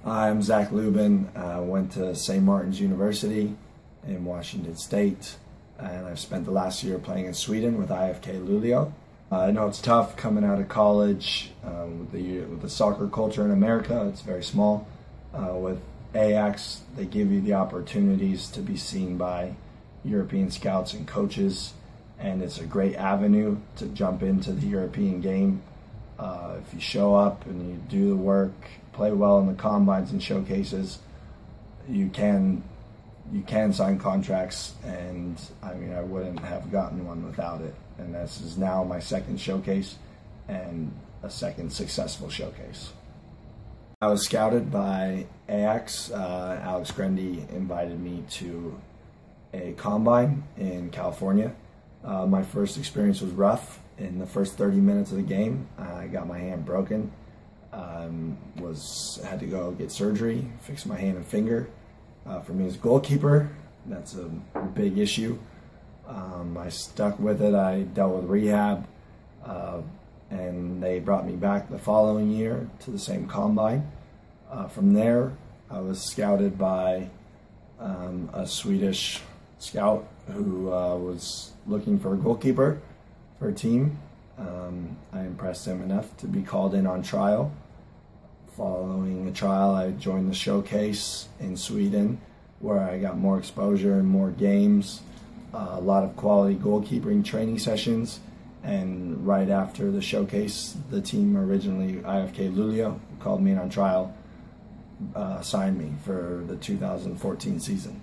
I'm Zac Lubin. I went to St. Martin's University in Washington State, and I've spent the last year playing in Sweden with IFK Lulea. I know it's tough coming out of college with the soccer culture in America. It's very small. With Ajax, they give you the opportunities to be seen by European scouts and coaches, and it's a great avenue to jump into the European game. If you show up and you do the work, play well in the combines and showcases, you can sign contracts, and I mean, I wouldn't have gotten one without it. And this is now my second showcase and a second successful showcase. I was scouted by Ajax. Alex Grendy invited me to a combine in California. My first experience was rough. In the first 30 minutes of the game, I got my hand broken. Had to go get surgery, fix my hand and finger. For me as a goalkeeper, that's a big issue. I stuck with it. I dealt with rehab, and they brought me back the following year to the same combine. From there, I was scouted by a Swedish scout who was looking for a goalkeeper for a team. I impressed him enough to be called in on trial. Following a trial, I joined the showcase in Sweden, where I got more exposure and more games, a lot of quality goalkeeping training sessions, and right after the showcase, the team, originally IFK Lulea, who called me in on trial, signed me for the 2014 season.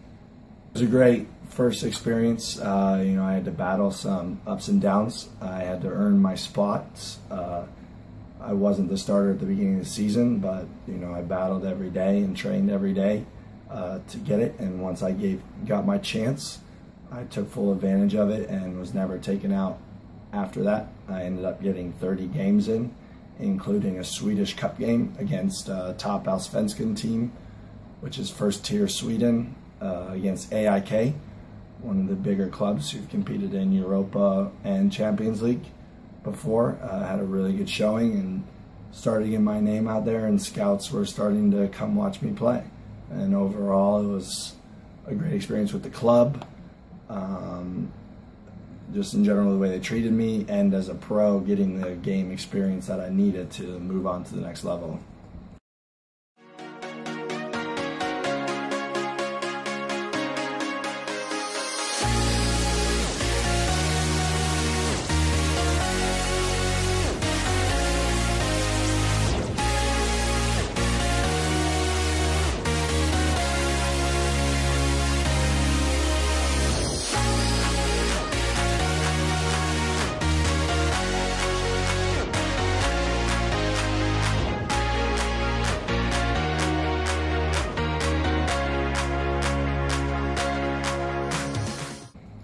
It was a great first experience. I had to battle some ups and downs. I had to earn my spots. I wasn't the starter at the beginning of the season, but I battled every day and trained every day to get it. And once I got my chance, I took full advantage of it and was never taken out after that. I ended up getting 30 games in, including a Swedish Cup game against a top Allsvenskan team, which is first tier Sweden, against IFK, one of the bigger clubs who've competed in Europa and Champions League before. Had a really good showing and started getting my name out there, and scouts were starting to come watch me play. And overall, it was a great experience with the club. Just in general, the way they treated me, and as a pro, getting the game experience that I needed to move on to the next level.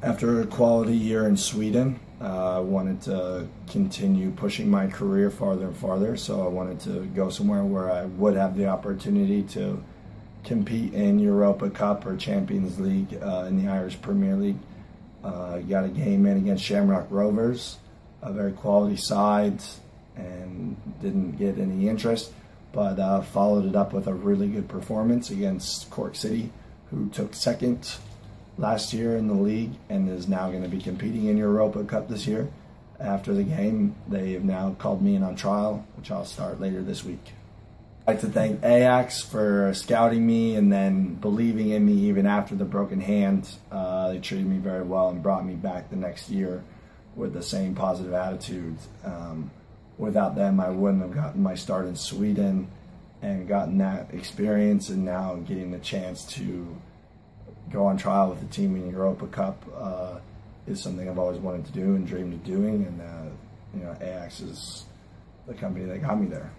After a quality year in Sweden, I wanted to continue pushing my career farther and farther, so I wanted to go somewhere where I would have the opportunity to compete in Europa Cup or Champions League in the Irish Premier League. Got a game in against Shamrock Rovers, a very quality side, and didn't get any interest, but followed it up with a really good performance against Cork City, who took second last year in the league and is now going to be competing in Europa Cup this year. After the game, they have now called me in on trial, which I'll start later this week. I'd like to thank Ajax for scouting me and then believing in me even after the broken hand. They treated me very well and brought me back the next year with the same positive attitude. Without them, I wouldn't have gotten my start in Sweden and gotten that experience, and now getting the chance to go on trial with the team in Europa Cup is something I've always wanted to do and dreamed of doing, and Ajax is the company that got me there.